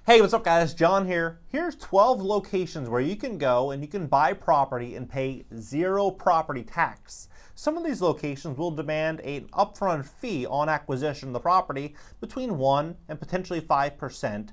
Hey, what's up guys? John here. Here's 12 locations where you can go and you can buy property and pay zero property tax. Some of these locations will demand an upfront fee on acquisition of the property between 1 and potentially 5%,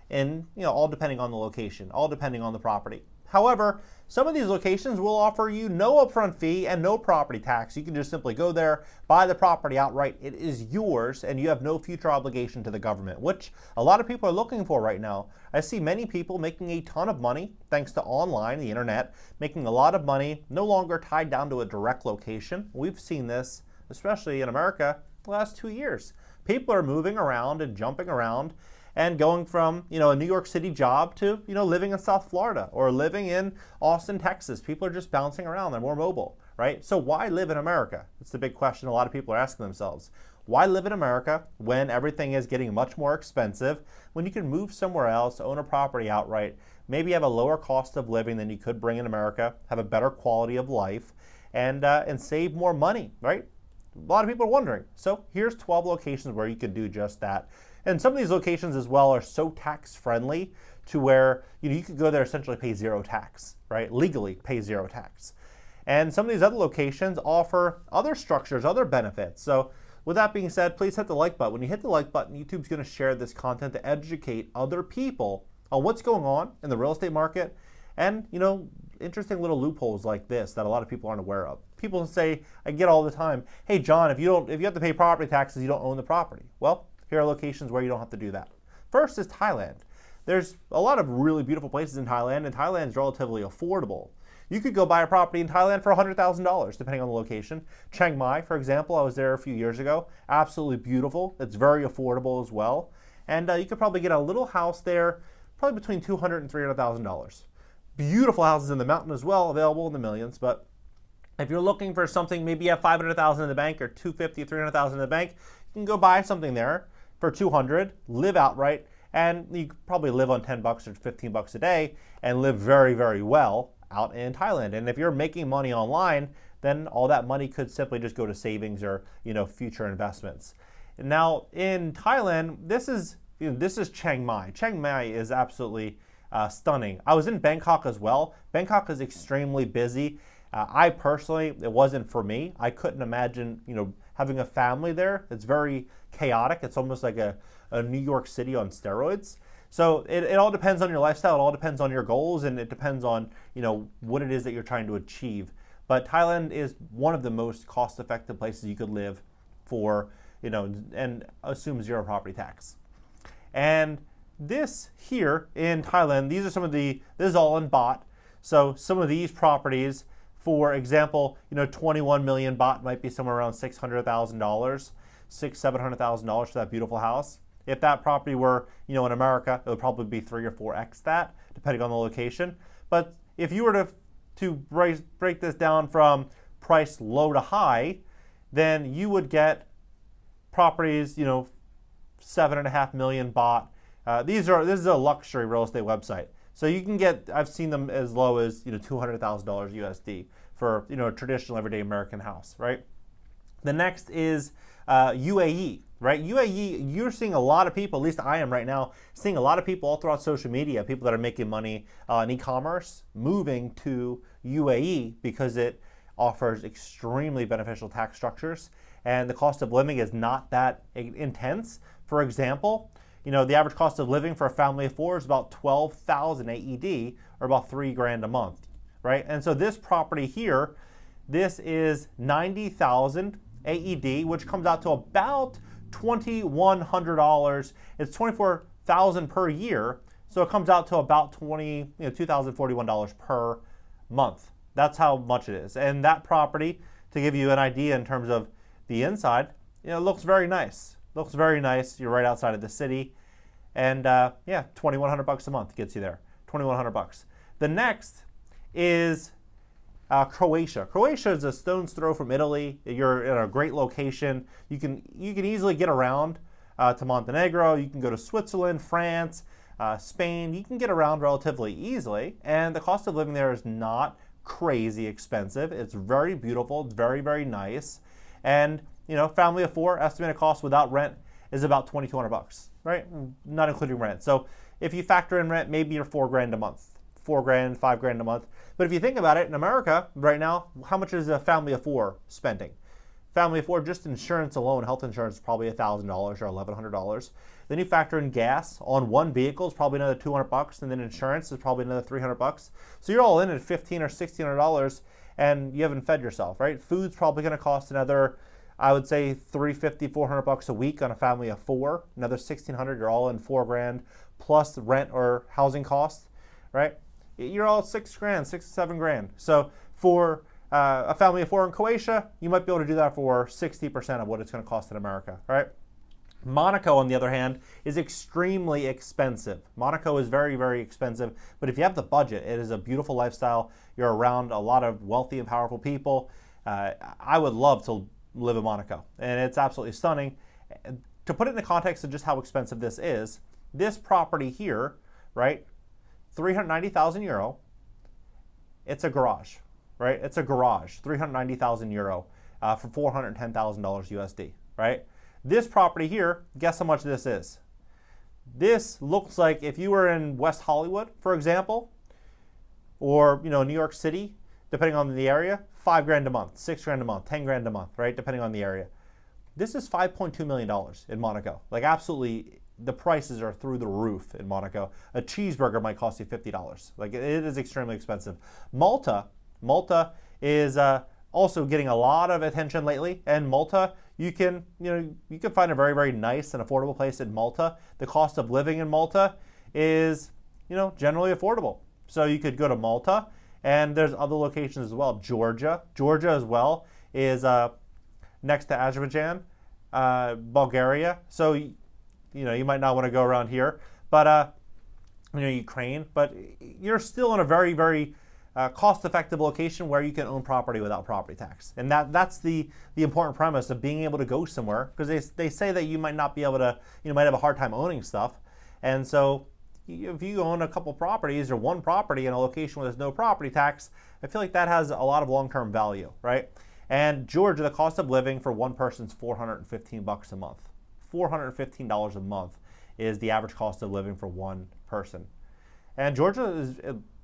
and all depending on the location, all depending on the property. However, some of these locations will offer you no upfront fee and no property tax. You can just simply go there, buy the property outright. It is yours, and you have no future obligation to the government, which a lot of people are looking for right now. I see many people making a ton of money thanks to online, the internet, making a lot of money, no longer tied down to a direct location. We've seen this, especially in America, the last 2 years. People are moving around and jumping around and going from a New York City job to living in South Florida or living in Austin, Texas. People are just bouncing around. They're more mobile, right? So why live in America? It's the big question a lot of people are asking themselves. Why live in America when everything is getting much more expensive, when you can move somewhere else, own a property outright, maybe have a lower cost of living than you could bring in America, have a better quality of life, and save more money, right? A lot of people are wondering. So here's 12 locations where you can do just that. And some of these locations as well are so tax friendly to where you could go there essentially pay zero tax, right? Legally pay zero tax. And some of these other locations offer other structures, other benefits. So with that being said, please hit the like button. When you hit the like button, YouTube's going to share this content to educate other people on what's going on in the real estate market and interesting little loopholes like this that a lot of people aren't aware of. People say, I get all the time, hey John, if you have to pay property taxes, you don't own the property. Well, here are locations where you don't have to do that. First is Thailand. There's a lot of really beautiful places in Thailand, and Thailand is relatively affordable. You could go buy a property in Thailand for $100,000, depending on the location. Chiang Mai, for example, I was there a few years ago. Absolutely beautiful. It's very affordable as well. And you could probably get a little house there, probably between $200,000 and $300,000. Beautiful houses in the mountain as well, available in the millions. But if you're looking for something, maybe you have $500,000 in the bank or $250,000, $300,000 in the bank, you can go buy something there for $200,000, live outright, and you could probably live on $10 or $15 a day and live very, very well out in Thailand. And if you're making money online, then all that money could simply just go to savings or future investments. And now in Thailand, this is Chiang Mai. Chiang Mai is absolutely stunning. I was in Bangkok as well. Bangkok is extremely busy. I personally, it wasn't for me. I couldn't imagine, having a family there. It's very chaotic. It's almost like a New York City on steroids. So it all depends on your lifestyle. It all depends on your goals, and it depends on, what it is that you're trying to achieve. But Thailand is one of the most cost-effective places you could live for, and assume zero property tax. And this here in Thailand, this is all in baht. So some of these properties, for example, 21 million baht might be somewhere around $600,000, $700,000 for that beautiful house. If that property were, in America, it would probably be 3 or 4x that, depending on the location. But if you were to break this down from price low to high, then you would get properties, 7.5 million baht. This is a luxury real estate website. So you can get, I've seen them as low as $200,000 USD for a traditional everyday American house, right? The next is UAE, right? UAE, you're seeing a lot of people, at least I am right now, seeing a lot of people all throughout social media, people that are making money in e-commerce, moving to UAE because it offers extremely beneficial tax structures, and the cost of living is not that intense. For example, the average cost of living for a family of 4 is about 12,000 AED, or about $3,000 a month, right? And so this property here, this is 90,000 AED, which comes out to about $2,100. It's $24,000 per year, so it comes out to about $2,041 per month. That's how much it is. And that property, to give you an idea in terms of the inside, it looks very nice. Looks very nice. You're right outside of the city, and $2,100 a month gets you there. $2,100. The next is Croatia. Croatia is a stone's throw from Italy. You're in a great location. You can easily get around to Montenegro. You can go to Switzerland, France, Spain. You can get around relatively easily, and the cost of living there is not crazy expensive. It's very beautiful. It's very, very nice, and family of 4, estimated cost without rent is about $2,200, right? Not including rent. So If you factor in rent, maybe you're $4,000 a month, $4,000, $5,000 a month. But if you think about it, in America right now, how much is a family of four spending? Family of four, just insurance alone, health insurance is probably $1,000 or $1,100. Then you factor in gas on one vehicle is probably another $200, and then insurance is probably another $300. So you're all in at $1,500 or $1,600, and you haven't fed yourself, right? Food's probably going to cost another, I would say, $350, $400 a week on a family of four. Another $1,600. You're all in $4,000 plus rent or housing costs, right? You're all $6,000, $6,000 to $7,000. So for a family of four in Croatia, you might be able to do that for 60% of what it's going to cost in America, right? Monaco, on the other hand, is extremely expensive. Monaco is very, very expensive, but if you have the budget, it is a beautiful lifestyle. You're around a lot of wealthy and powerful people. I would love to live in Monaco, and it's absolutely stunning. To put it in the context of just how expensive this is, this property here, right, 390,000 euro, it's a garage. Right? It's a garage, 390,000 euro for $410,000 USD, right? This property here, guess how much this is? This looks like if you were in West Hollywood, for example, or New York City, depending on the area, $5,000 a month, $6,000 a month, $10,000 a month, right? Depending on the area. This is $5.2 million in Monaco. Like absolutely, the prices are through the roof in Monaco. A cheeseburger might cost you $50. Like it is extremely expensive. Malta is also getting a lot of attention lately, and Malta, you can find a very, very nice and affordable place in Malta. The cost of living in Malta is generally affordable. So you could go to Malta, and there's other locations as well. Georgia as well is next to Azerbaijan, Bulgaria. So you might not want to go around here, but Ukraine. But you're still in a very, very cost-effective location where you can own property without property tax. And that's the important premise of being able to go somewhere, because they say that you might not be able to, might have a hard time owning stuff. And so if you own a couple properties or one property in a location where there's no property tax, I feel like that has a lot of long-term value, right? And Georgia, the cost of living for one person is $415 a month. $415 a month is the average cost of living for one person. And Georgia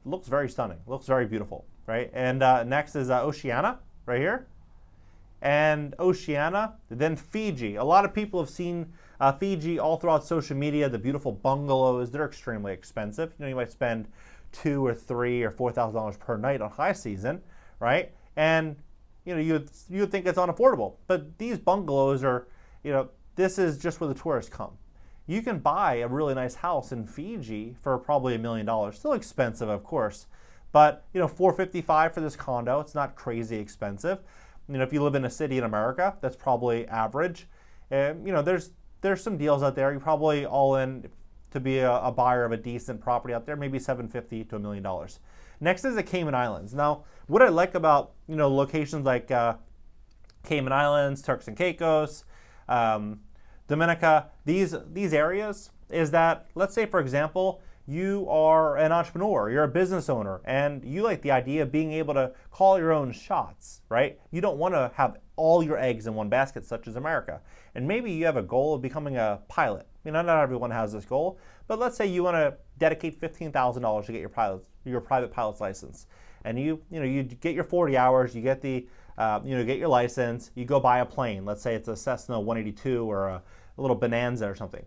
looks very stunning, looks very beautiful, right? And next is Oceania, right here. And Oceania, then Fiji. A lot of people have seen Fiji all throughout social media, the beautiful bungalows. They're extremely expensive. You might spend $2,000 or $3,000 or $4,000 per night on high season, right? And you'd think it's unaffordable. But these bungalows are, this is just where the tourists come. You can buy a really nice house in Fiji for probably $1 million. Still expensive, of course, but $455 for this condo. It's not crazy expensive. If you live in a city in America, that's probably average. And there's some deals out there. You're probably all in to be a buyer of a decent property out there, maybe $750 to $1 million. Next is the Cayman Islands. Now, what I like about locations like Cayman Islands, Turks and Caicos, Dominica, these areas, is that, let's say, for example, you are an entrepreneur, you're a business owner, and you like the idea of being able to call your own shots, right? You don't want to have all your eggs in one basket, such as America. And maybe you have a goal of becoming a pilot. Not everyone has this goal, but let's say you want to dedicate $15,000 to get your private pilot's license. And you get your 40 hours, you get get your license, you go buy a plane. Let's say it's a Cessna 182 or a little Bonanza or something.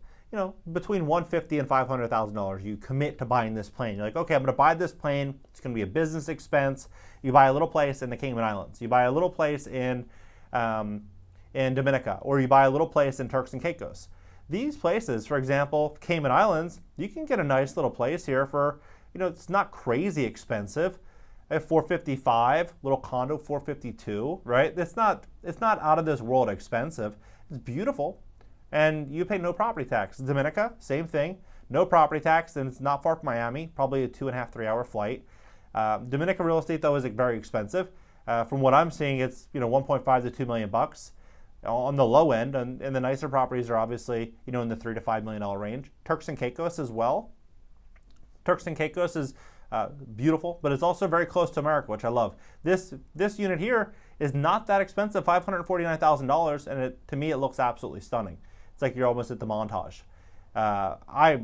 Between $150,000 and $500,000, you commit to buying this plane. You're like, okay, I'm going to buy this plane. It's going to be a business expense. You buy a little place in the Cayman Islands. You buy a little place in Dominica, or you buy a little place in Turks and Caicos. These places, for example, Cayman Islands, you can get a nice little place here for, it's not crazy expensive. At $455, little condo, $452, right? It's not out of this world expensive. It's beautiful. And you pay no property tax. Dominica, same thing, no property tax, and it's not far from Miami, probably a 2.5, 3 hour flight. Dominica real estate, though, is very expensive. From what I'm seeing, it's 1.5 to $2 million on the low end, and the nicer properties are obviously in the $3 to $5 million range. Turks and Caicos as well. Turks and Caicos is beautiful, but it's also very close to America, which I love. This unit here is not that expensive, $549,000, and to me it looks absolutely stunning. It's like you're almost at the Montage. I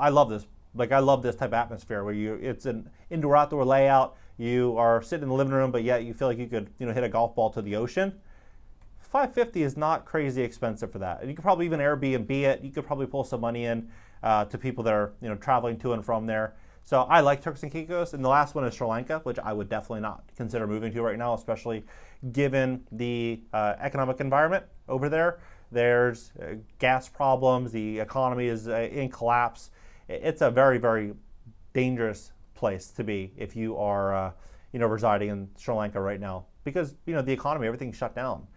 love this Like, I love this type of atmosphere where it's an indoor-outdoor layout. You are sitting in the living room, but yet you feel like you could, hit a golf ball to the ocean. $550 is not crazy expensive for that. And you could probably even Airbnb it. You could probably pull some money in to people that are, traveling to and from there. So I like Turks and Caicos. And the last one is Sri Lanka, which I would definitely not consider moving to right now, especially given the economic environment over there. There's gas problems. The economy is in collapse. It's a very, very dangerous place to be if you are, residing in Sri Lanka right now, because the economy, everything's shut down.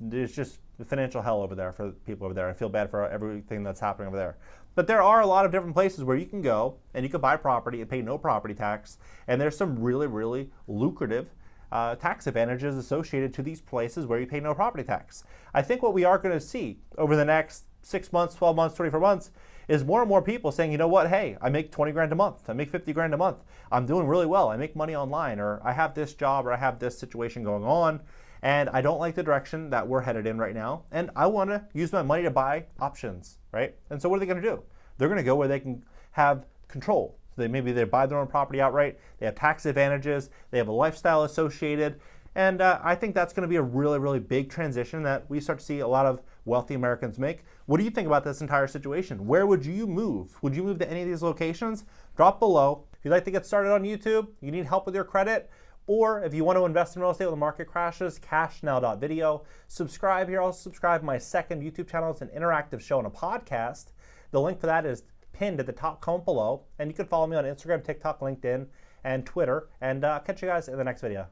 There's just financial hell over there for people over there. I feel bad for everything that's happening over there. But there are a lot of different places where you can go and you can buy property and pay no property tax. And there's some really, really lucrative tax advantages associated to these places where you pay no property tax. I think what we are going to see over the next 6 months, 12 months, 24 months is more and more people saying, you know what, hey, I make 20 grand a month, I make 50 grand a month, I'm doing really well, I make money online, or I have this job, or I have this situation going on, and I don't like the direction that we're headed in right now, and I want to use my money to buy options, right? And so what are they going to do? They're going to go where they can have control. So maybe they buy their own property outright, they have tax advantages, they have a lifestyle associated, and I think that's going to be a really, really big transition that we start to see a lot of wealthy Americans make. What do you think about this entire situation? Where would you move? Would you move to any of these locations? Drop below. If you'd like to get started on YouTube, you need help with your credit, or if you want to invest in real estate when the market crashes, cashnow.video. Subscribe here. Also subscribe to my second YouTube channel. It's an interactive show and a podcast. The link for that is pinned at the top comment below. And you can follow me on Instagram, TikTok, LinkedIn, and Twitter. And catch you guys in the next video.